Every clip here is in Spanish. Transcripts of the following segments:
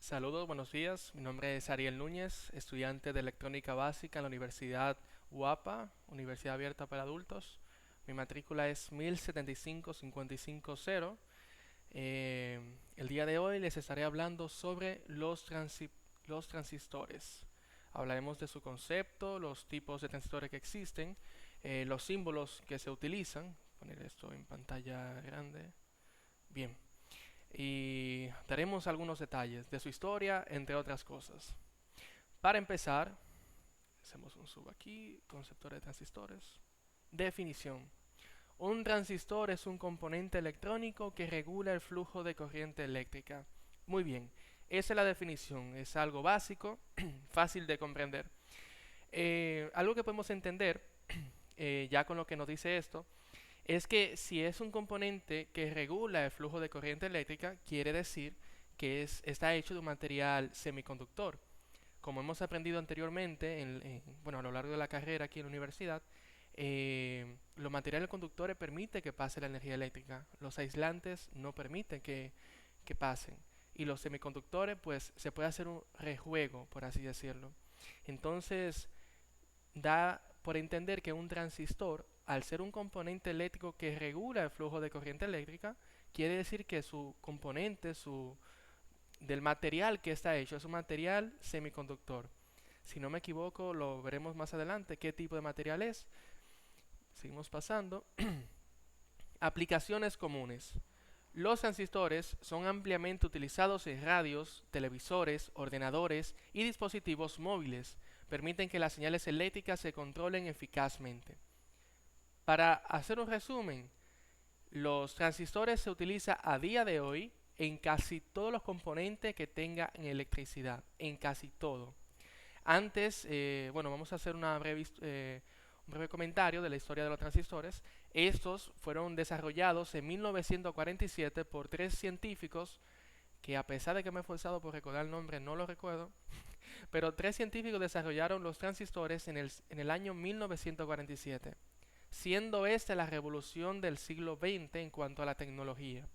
Saludos, buenos días. Mi nombre es Ariel Núñez, estudiante de electrónica básica en la Universidad UAPA, Universidad Abierta para Adultos. Mi matrícula es 175550. El día de hoy les estaré hablando sobre los transistores. Hablaremos de su concepto, los tipos de transistores que existen, los símbolos que se utilizan. Poner esto en pantalla grande. Bien, y daremos algunos detalles de su historia, entre otras cosas. Para empezar, hacemos un sub aquí, concepto de transistores. Definición. Un transistor es un componente electrónico que regula el flujo de corriente eléctrica. Muy bien, esa es la definición, es algo básico, fácil de comprender. Algo que podemos entender, ya con lo que nos dice esto, es que si es un componente que regula el flujo de corriente eléctrica, quiere decir que está hecho de un material semiconductor. Como hemos aprendido anteriormente, bueno, a lo largo de la carrera aquí en la universidad, los materiales conductores permiten que pase la energía eléctrica. Los aislantes no permiten que pasen. Y los semiconductores, pues, se puede hacer un rejuego, por así decirlo. Entonces, da por entender que un transistor, al ser un componente eléctrico que regula el flujo de corriente eléctrica, quiere decir que su componente, del material que está hecho, es un material semiconductor. Si no me equivoco, lo veremos más adelante, qué tipo de material es. Seguimos pasando. Aplicaciones comunes. Los transistores son ampliamente utilizados en radios, televisores, ordenadores y dispositivos móviles. Permiten que las señales eléctricas se controlen eficazmente. Para hacer un resumen, los transistores se utilizan a día de hoy en casi todos los componentes que tengan electricidad, en casi todo. Antes, bueno, vamos a hacer un breve comentario de la historia de los transistores. Estos fueron desarrollados en 1947 por tres científicos que, a pesar de que me he esforzado por recordar el nombre, no lo recuerdo, pero tres científicos desarrollaron los transistores en el año 1947, siendo esta la revolución del siglo XX en cuanto a la tecnología.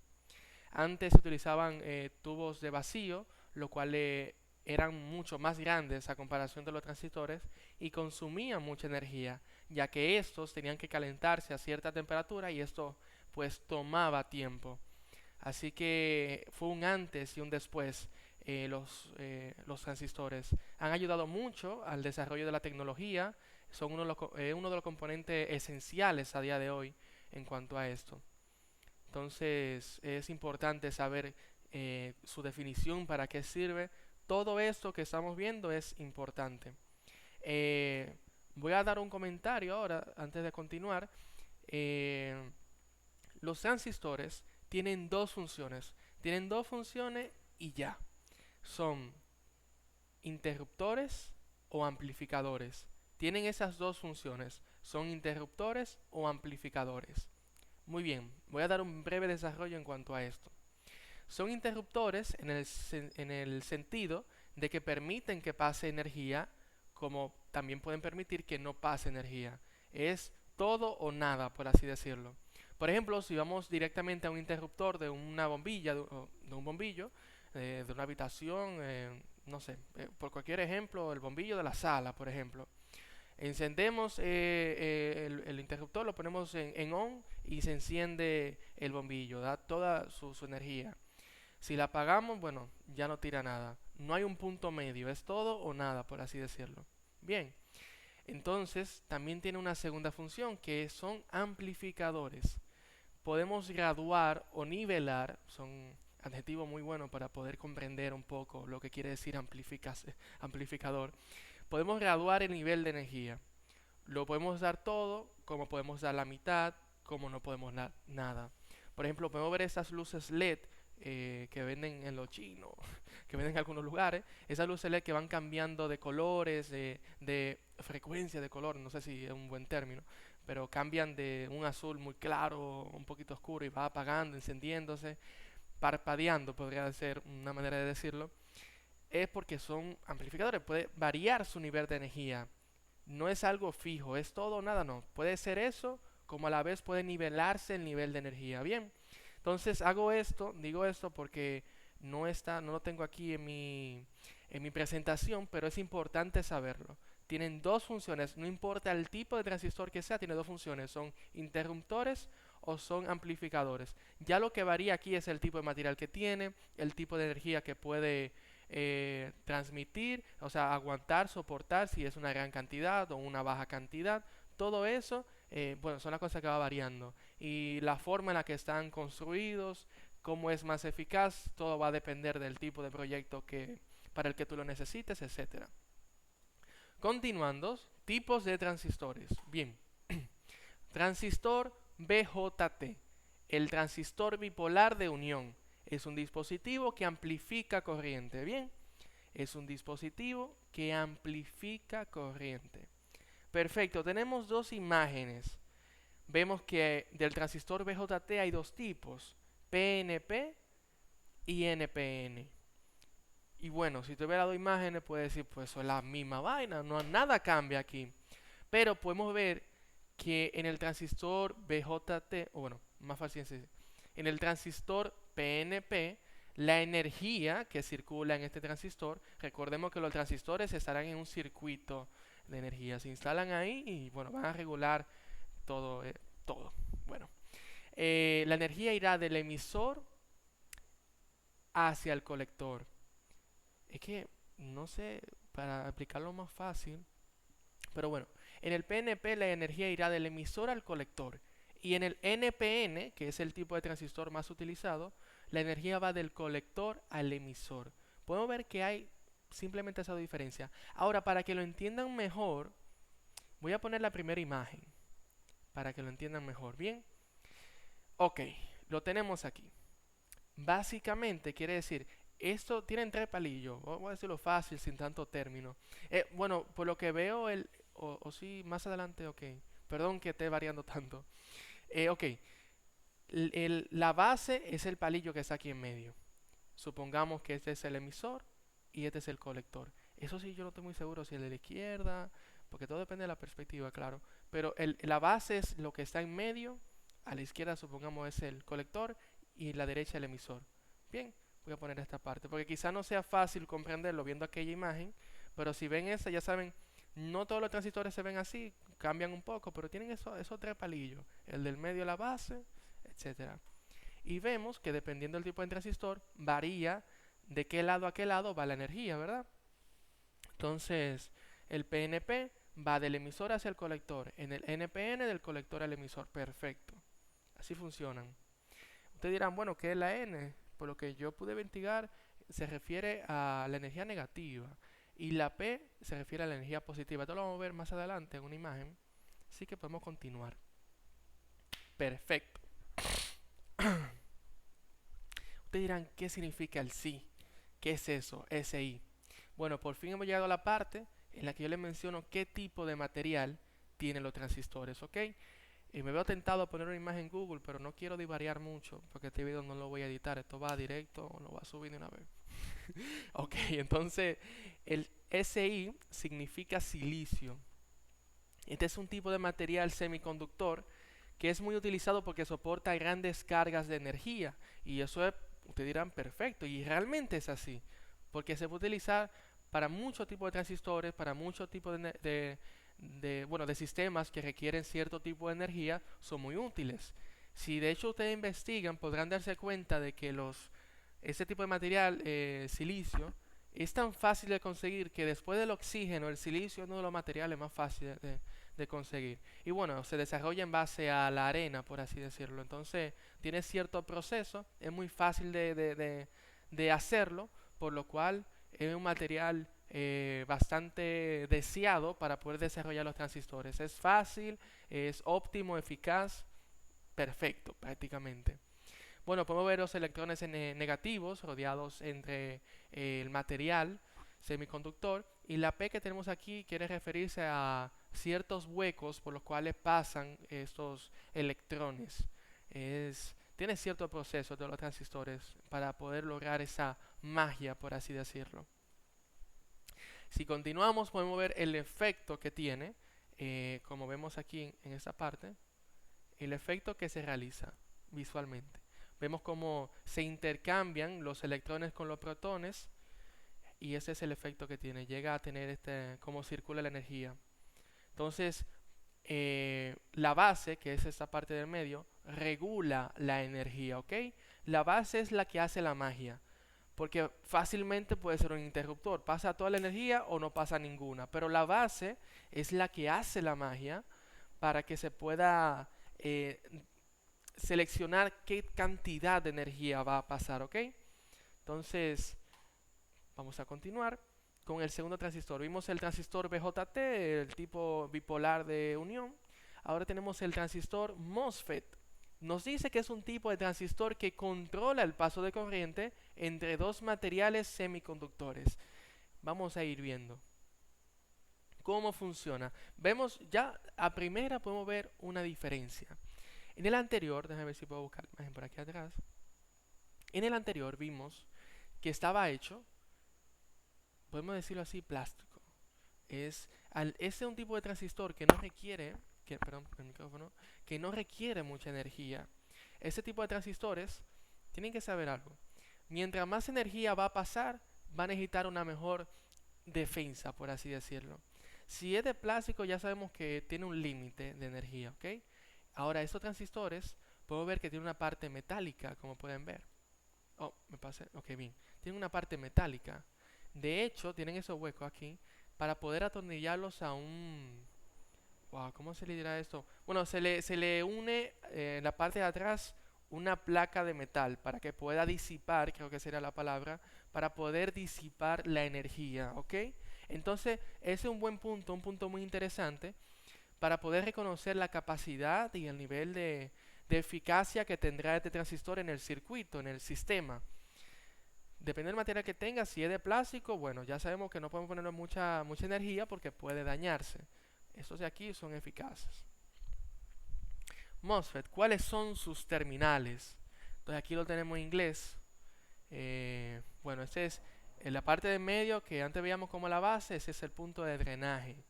Antes se utilizaban tubos de vacío, lo cual eran mucho más grandes a comparación de los transistores y consumían mucha energía, ya que estos tenían que calentarse a cierta temperatura y esto pues tomaba tiempo. Así que fue un antes y un después. Los transistores han ayudado mucho al desarrollo de la tecnología, son uno de los componentes esenciales a día de hoy en cuanto a esto. Entonces es importante saber su definición, para qué sirve. Todo esto que estamos viendo es importante. Eh, Voy a dar un comentario ahora, antes de continuar. Eh, los transistores tienen dos funciones. Tienen dos funciones y ya. Son interruptores o amplificadores. Tienen esas dos funciones. Son interruptores o amplificadores. Muy bien, voy a dar un breve desarrollo en cuanto a esto. Son interruptores en el sentido de que permiten que pase energía, como también pueden permitir que no pase energía. Es todo o nada, por así decirlo. Por ejemplo, si vamos directamente a un interruptor de una bombilla, de un bombillo, de una habitación, no sé, por cualquier ejemplo, el bombillo de la sala, por ejemplo. Encendemos el interruptor, lo ponemos en on y se enciende el bombillo, da toda su energía. Si la apagamos, bueno, ya no tira nada. No hay un punto medio, es todo o nada, por así decirlo. Bien, entonces también tiene una segunda función, que son amplificadores. Podemos graduar o nivelar, son adjetivos muy buenos para poder comprender un poco lo que quiere decir amplificador. Podemos graduar el nivel de energía. Lo podemos dar todo, como podemos dar la mitad, como no podemos dar nada. Por ejemplo, podemos ver estas luces LED que venden en los chinos, que venden en algunos lugares. Esas luces LED que van cambiando de colores, de frecuencia de color, no sé si es un buen término, pero cambian de un azul muy claro, un poquito oscuro, y va apagando, encendiéndose, parpadeando, podría ser una manera de decirlo. Es porque son amplificadores, puede variar su nivel de energía. No es algo fijo, es todo o nada, no. Puede ser eso, como a la vez puede nivelarse el nivel de energía. Bien, entonces hago esto, digo esto porque no lo tengo aquí en mi presentación, pero es importante saberlo. Tienen dos funciones, no importa el tipo de transistor que sea, tiene dos funciones, son interruptores o son amplificadores. Ya lo que varía aquí es el tipo de material que tiene, el tipo de energía que puede transmitir, o sea, aguantar, soportar si es una gran cantidad o una baja cantidad. Todo eso, bueno, son las cosas que va variando. Y la forma en la que están construidos, cómo es más eficaz, todo va a depender del tipo de proyecto para el que tú lo necesites, etcétera. Continuando, tipos de transistores. Bien, transistor BJT, el transistor bipolar de unión. Es un dispositivo que amplifica corriente. Bien, es un dispositivo que amplifica corriente. Perfecto, tenemos dos imágenes. Vemos que del transistor BJT hay dos tipos, PNP y NPN. Y bueno, si te ve las dos imágenes, puedes decir, pues eso es la misma vaina, no, nada cambia aquí. Pero podemos ver que en el transistor BJT, o bueno, más fácil decir, en el transistor PNP, la energía que circula en este transistor, recordemos que los transistores estarán en un circuito de energía, se instalan ahí y bueno, van a regular todo, todo. Bueno, la energía irá del emisor hacia el colector. Es que, no sé, para explicarlo más fácil, pero bueno, en el PNP la energía irá del emisor al colector. Y en el NPN, que es el tipo de transistor más utilizado, la energía va del colector al emisor. Podemos ver que hay simplemente esa diferencia. Ahora, para que lo entiendan mejor, voy a poner la primera imagen. Para que lo entiendan mejor. Bien. Ok, lo tenemos aquí. Básicamente quiere decir, esto tiene tres palillos. Voy a decirlo fácil, sin tanto término. Bueno, por lo que veo, o sí, más adelante, ok. Perdón que esté variando tanto. Ok, la base es el palillo que está aquí en medio. Supongamos que este es el emisor y este es el colector. Eso sí, yo no estoy muy seguro si es de la izquierda, porque todo depende de la perspectiva, claro. Pero la base es lo que está en medio. A la izquierda, supongamos, es el colector y la derecha el emisor. Bien, voy a poner esta parte, porque quizá no sea fácil comprenderlo viendo aquella imagen, pero si ven esa, ya saben, no todos los transistores se ven así, cambian un poco, pero tienen esos tres palillos, el del medio la base, etcétera. Y vemos que dependiendo del tipo de transistor, varía de qué lado a qué lado va la energía, ¿verdad? Entonces, el PNP va del emisor hacia el colector, en el NPN del colector al emisor, perfecto. Así funcionan. Ustedes dirán, bueno, ¿qué es la N? Por lo que yo pude investigar, se refiere a la energía negativa. Y la P se refiere a la energía positiva. Esto lo vamos a ver más adelante en una imagen. Así que podemos continuar. Perfecto. Ustedes dirán, ¿qué significa el SI? ¿Qué es eso? SI. Bueno, por fin hemos llegado a la parte en la que yo les menciono qué tipo de material tienen los transistores, ¿ok? Y me veo tentado a poner una imagen en Google, pero no quiero divariar mucho, porque este video no lo voy a editar, esto va directo, lo voy a subir de una vez. Ok, entonces el SI significa silicio. Este es un tipo de material semiconductor que es muy utilizado porque soporta grandes cargas de energía. Y eso es, ustedes dirán, perfecto, y realmente es así, porque se puede utilizar para muchos tipos de transistores, para muchos tipos de sistemas que requieren cierto tipo de energía, son muy útiles. Si de hecho ustedes investigan, podrán darse cuenta de que ese tipo de material, silicio, es tan fácil de conseguir que después del oxígeno, el silicio es uno de los materiales más fáciles de conseguir. Y bueno, se desarrolla en base a la arena, por así decirlo. Entonces, tiene cierto proceso, es muy fácil de hacerlo, por lo cual es un material bastante deseado para poder desarrollar los transistores. Es fácil, es óptimo, eficaz, perfecto prácticamente. Bueno, podemos ver los electrones negativos rodeados entre el material semiconductor, y la P que tenemos aquí quiere referirse a ciertos huecos por los cuales pasan estos electrones. Tiene cierto proceso de los transistores para poder lograr esa magia, por así decirlo. Si continuamos, podemos ver el efecto que tiene, como vemos aquí en esta parte, el efecto que se realiza visualmente. Vemos cómo se intercambian los electrones con los protones y ese es el efecto que tiene. Llega a tener cómo circula la energía. Entonces, la base, que es esta parte del medio, regula la energía, ¿ok? La base es la que hace la magia, porque fácilmente puede ser un interruptor, pasa toda la energía o no pasa ninguna, pero la base es la que hace la magia para que se pueda seleccionar qué cantidad de energía va a pasar, ¿ok? Entonces, vamos a continuar con el segundo transistor. Vimos el transistor BJT, el tipo bipolar de unión. Ahora tenemos el transistor MOSFET. Nos dice que es un tipo de transistor que controla el paso de corriente entre dos materiales semiconductores. Vamos a ir viendo cómo funciona. Vemos ya a primera podemos ver una diferencia. En el anterior, déjame ver si puedo buscar la imagen por aquí atrás. En el anterior vimos que estaba hecho, podemos decirlo así, plástico. Ese es un tipo de transistor que no requiere, perdón, el micrófono, que no requiere mucha energía. Ese tipo de transistores tienen que saber algo. Mientras más energía va a pasar, va a necesitar una mejor defensa, por así decirlo. Si es de plástico, ya sabemos que tiene un límite de energía, ¿ok? Ahora, estos transistores, puedo ver que tiene una parte metálica, como pueden ver. Oh, me pasé, ok, bien. Tiene una parte metálica. De hecho, tienen esos huecos aquí para poder atornillarlos a un... Wow, ¿cómo se le dirá esto? Bueno, se le une en la parte de atrás una placa de metal para que pueda disipar, creo que sería la palabra, para poder disipar la energía, ¿ok? Entonces, ese es un buen punto, un punto muy interesante para poder reconocer la capacidad y el nivel de eficacia que tendrá este transistor en el circuito, en el sistema. Depende del material que tenga, si es de plástico, bueno, ya sabemos que no podemos ponerle mucha energía porque puede dañarse. Estos de aquí son eficaces. MOSFET, ¿cuáles son sus terminales? Entonces aquí lo tenemos en inglés. Bueno, este es en la parte de medio que antes veíamos como la base, ese es el punto de drenaje.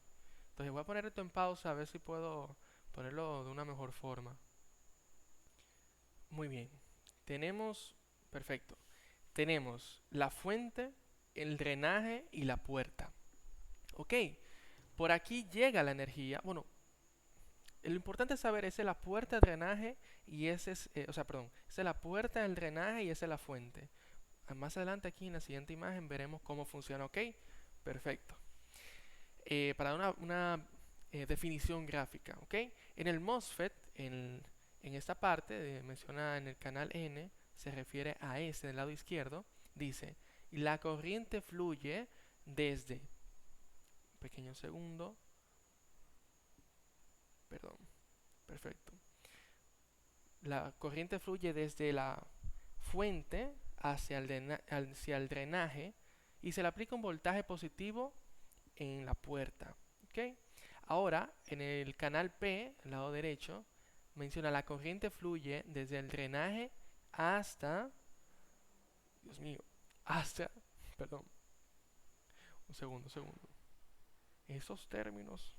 Entonces voy a poner esto en pausa a ver si puedo ponerlo de una mejor forma. Muy bien. Tenemos, perfecto. Tenemos la fuente, el drenaje y la puerta. Ok, por aquí llega la energía. Bueno, lo importante es saber, esa es la puerta de drenaje y esa es la puerta del drenaje y esa es la fuente. Más adelante aquí en la siguiente imagen veremos cómo funciona, ok, perfecto. Para una definición gráfica, ok, en el MOSFET, en esta parte, menciona en el canal N, se refiere a ese del lado izquierdo, dice, la corriente fluye desde, un pequeño segundo, perdón, perfecto, la corriente fluye desde la fuente hacia el drenaje y se le aplica un voltaje positivo en la puerta, ¿ok? Ahora, en el canal P, al lado derecho, menciona la corriente fluye desde el drenaje hasta, Dios mío, hasta, perdón, un segundo, esos términos,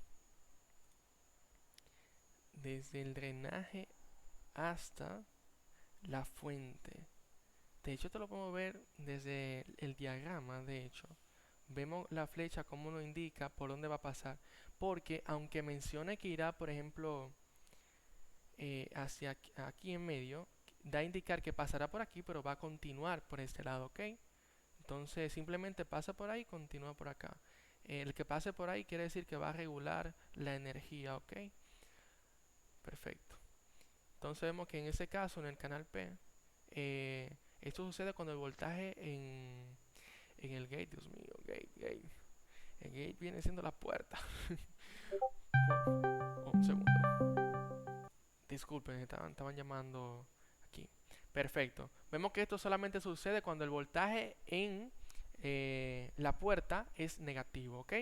desde el drenaje hasta la fuente. De hecho, te lo podemos ver desde el diagrama, de hecho. Vemos la flecha como nos indica por dónde va a pasar. Porque aunque mencione que irá, por ejemplo, hacia aquí en medio, da a indicar que pasará por aquí, pero va a continuar por este lado, ¿ok? Entonces simplemente pasa por ahí y continúa por acá. El que pase por ahí quiere decir que va a regular la energía, ¿ok? Perfecto. Entonces vemos que en ese caso, en el canal P, esto sucede cuando el voltaje en el gate, Dios mío, gate. El gate viene siendo la puerta. Un segundo. Disculpen, estaban llamando aquí. Perfecto. Vemos que esto solamente sucede cuando el voltaje en la puerta es negativo, ¿ok?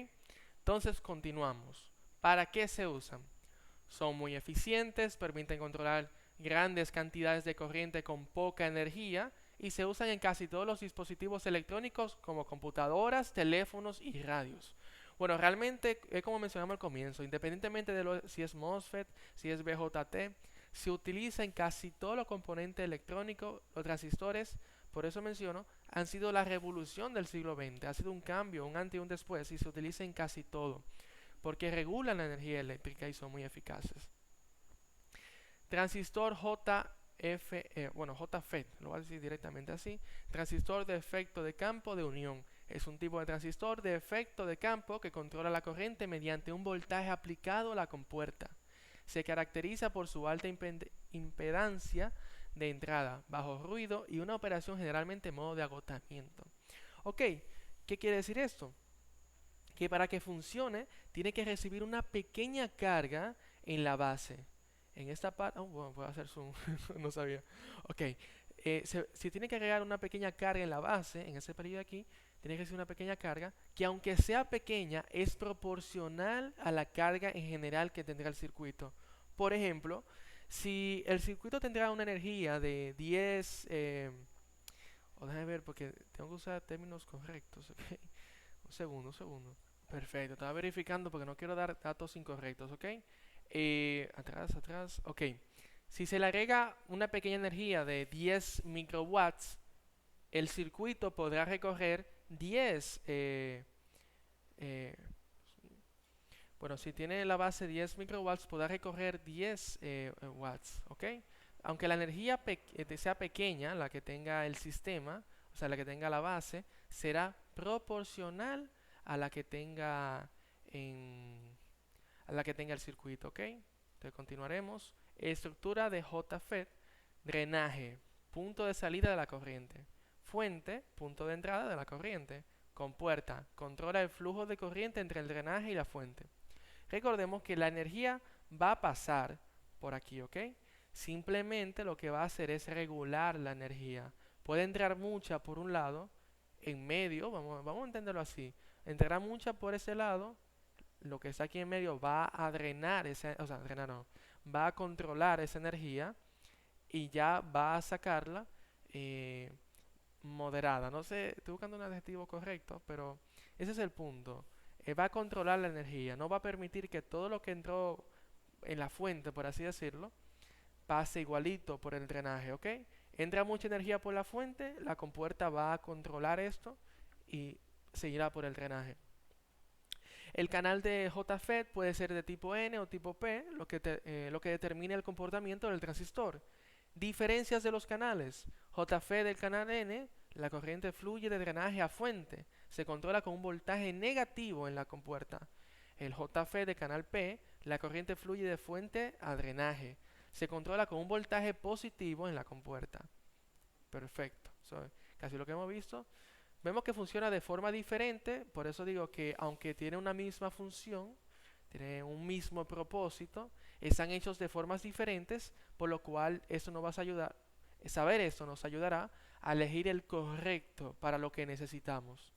Entonces continuamos. ¿Para qué se usan? Son muy eficientes, permiten controlar grandes cantidades de corriente con poca energía y se usan en casi todos los dispositivos electrónicos como computadoras, teléfonos y radios. Bueno, realmente es como mencionamos al comienzo, independientemente de si es MOSFET, si es BJT, Se utiliza en casi todos los componentes electrónicos. Los transistores, por eso menciono, han sido la revolución del siglo XX. Ha sido un cambio, un antes y un después, y se utiliza en casi todo, porque regulan la energía eléctrica y son muy eficaces. Transistor JFET, lo voy a decir directamente así. Transistor de efecto de campo de unión. Es un tipo de transistor de efecto de campo que controla la corriente mediante un voltaje aplicado a la compuerta. Se caracteriza por su alta impedancia de entrada, bajo ruido y una operación generalmente en modo de agotamiento. Ok, ¿qué quiere decir esto? Que para que funcione tiene que recibir una pequeña carga en la base. En esta parte, bueno, puedo hacer zoom, no sabía. Ok, si tiene que agregar una pequeña carga en la base, en ese periodo aquí, tiene que recibir una pequeña carga que, aunque sea pequeña, es proporcional a la carga en general que tendrá el circuito. Por ejemplo, si el circuito tendrá una energía de 10, déjame ver porque tengo que usar términos correctos, ok. Un segundo. Perfecto, estaba verificando porque no quiero dar datos incorrectos, ¿ok? Atrás, ok. Si se le agrega una pequeña energía de 10 microwatts, el circuito podrá recorrer 10, bueno, si tiene la base 10 microwatts, podrá recorrer 10 watts, ¿ok? Aunque la energía sea pequeña, la que tenga el sistema, o sea, la que tenga la base, será proporcional a la que tenga el circuito, ¿ok? Entonces continuaremos. Estructura de JFET: drenaje, punto de salida de la corriente; fuente, punto de entrada de la corriente; compuerta, controla el flujo de corriente entre el drenaje y la fuente. Recordemos que la energía va a pasar por aquí, ¿ok? Simplemente lo que va a hacer es regular la energía. Puede entrar mucha por un lado, en medio, vamos a entenderlo así. Entrará mucha por ese lado, lo que está aquí en medio va a drenar va a controlar esa energía y ya va a sacarla moderada. No sé, estoy buscando un adjetivo correcto, pero ese es el punto. Va a controlar la energía, no va a permitir que todo lo que entró en la fuente, por así decirlo, pase igualito por el drenaje, ¿ok? Entra mucha energía por la fuente, la compuerta va a controlar esto y seguirá por el drenaje. El canal de JFET puede ser de tipo N o tipo P, lo que determina el comportamiento del transistor. Diferencias de los canales. JFET del canal N, la corriente fluye de drenaje a fuente. Se controla con un voltaje negativo en la compuerta. El JFET de canal P, la corriente fluye de fuente a drenaje. Se controla con un voltaje positivo en la compuerta. Perfecto. Casi lo que hemos visto. Vemos que funciona de forma diferente, por eso digo que aunque tiene una misma función, tiene un mismo propósito, están hechos de formas diferentes, por lo cual saber esto nos ayudará a elegir el correcto para lo que necesitamos.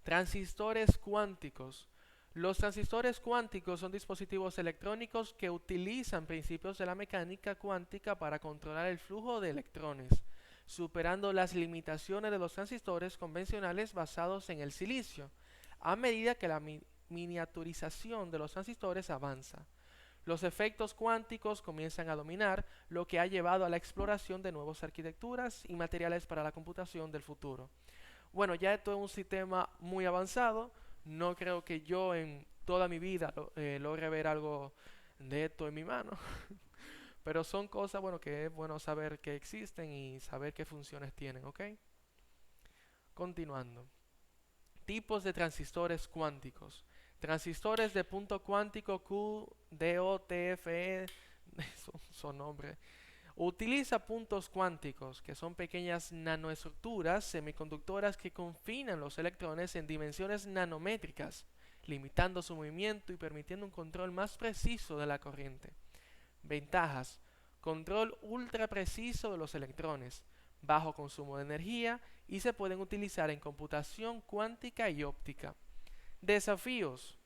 Transistores cuánticos. Los transistores cuánticos son dispositivos electrónicos que utilizan principios de la mecánica cuántica para controlar el flujo de electrones, superando las limitaciones de los transistores convencionales basados en el silicio, a medida que la miniaturización de los transistores avanza. Los efectos cuánticos comienzan a dominar, lo que ha llevado a la exploración de nuevas arquitecturas y materiales para la computación del futuro. Bueno, ya esto es un sistema muy avanzado. No creo que yo en toda mi vida logre ver algo de esto en mi mano. Pero son cosas, bueno, que es bueno saber que existen y saber qué funciones tienen, ¿ok? Continuando. Tipos de transistores cuánticos. Transistores de punto cuántico Q, DO, TFE, son nombres. Utiliza puntos cuánticos, que son pequeñas nanoestructuras semiconductoras que confinan los electrones en dimensiones nanométricas, limitando su movimiento y permitiendo un control más preciso de la corriente. Ventajas: control ultra preciso de los electrones, bajo consumo de energía y se pueden utilizar en computación cuántica y óptica. Desafíos: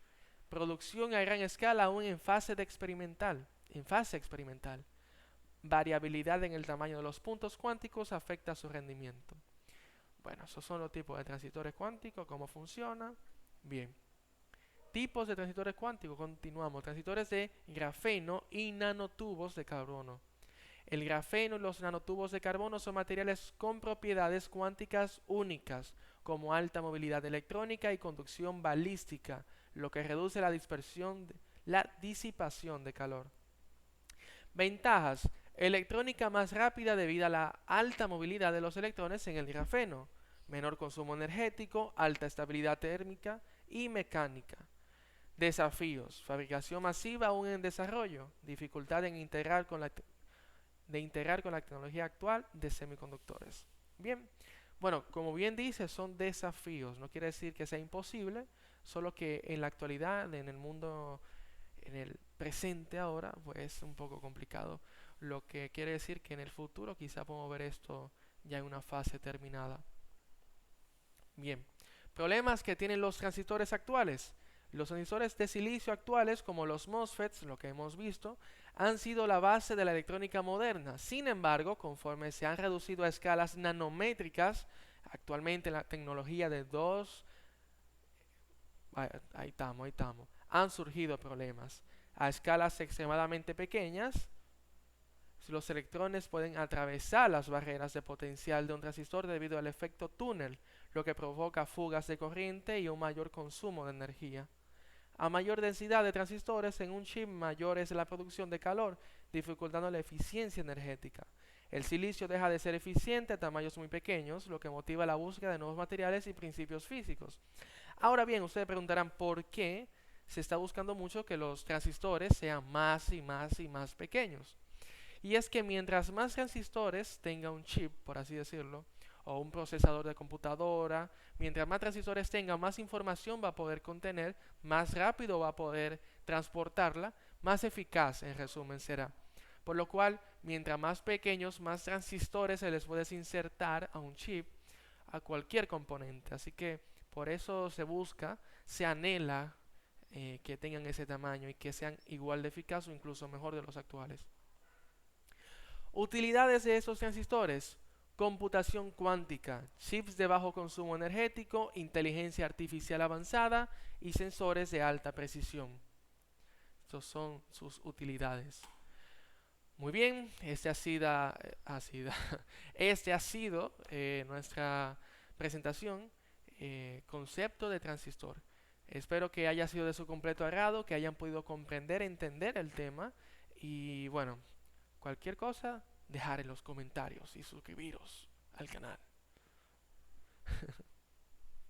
producción a gran escala aún en fase experimental. Variabilidad en el tamaño de los puntos cuánticos afecta su rendimiento. Bueno, esos son los tipos de transistores cuánticos, cómo funciona. Bien. tipos de transistores cuánticos, continuamos. Transistores de grafeno y nanotubos de carbono. El grafeno y los nanotubos de carbono son materiales con propiedades cuánticas únicas, como alta movilidad electrónica y conducción balística, lo que reduce la disipación de calor. Ventajas: electrónica más rápida debido a la alta movilidad de los electrones en el grafeno, menor consumo energético, alta estabilidad térmica y mecánica. Desafíos: fabricación masiva aún en desarrollo, dificultad en integrar con la tecnología actual de semiconductores. Bien, bueno, como bien dice, son desafíos, no quiere decir que sea imposible, solo que en la actualidad, en el mundo, en el presente ahora, pues es un poco complicado, lo que quiere decir que en el futuro quizá podemos ver esto ya en una fase terminada. Bien, problemas que tienen los transistores actuales. Los transistores de silicio actuales, como los MOSFETs, lo que hemos visto, han sido la base de la electrónica moderna. Sin embargo, conforme se han reducido a escalas nanométricas, actualmente la tecnología de ahí estamos, han surgido problemas. A escalas extremadamente pequeñas, los electrones pueden atravesar las barreras de potencial de un transistor debido al efecto túnel, lo que provoca fugas de corriente y un mayor consumo de energía. A mayor densidad de transistores en un chip, mayor es la producción de calor, dificultando la eficiencia energética. El silicio deja de ser eficiente a tamaños muy pequeños, lo que motiva la búsqueda de nuevos materiales y principios físicos. Ahora bien, ustedes preguntarán por qué se está buscando mucho que los transistores sean más y más y más pequeños. Y es que mientras más transistores tenga un chip, por así decirlo, o un procesador de computadora, mientras más transistores tenga, más información va a poder contener, más rápido va a poder transportarla, más eficaz en resumen será. Por lo cual, mientras más pequeños, más transistores se les puede insertar a un chip, a cualquier componente. Así que por eso se busca, se anhela que tengan ese tamaño y que sean igual de eficaz o incluso mejor de los actuales. Utilidades de estos transistores: computación cuántica, chips de bajo consumo energético, inteligencia artificial avanzada y sensores de alta precisión. Estas son sus utilidades. Muy bien, este ha sido nuestra presentación, concepto de transistor. Espero que haya sido de su completo agrado, que hayan podido comprender, entender el tema y bueno, cualquier cosa, dejar en los comentarios y suscribiros al canal.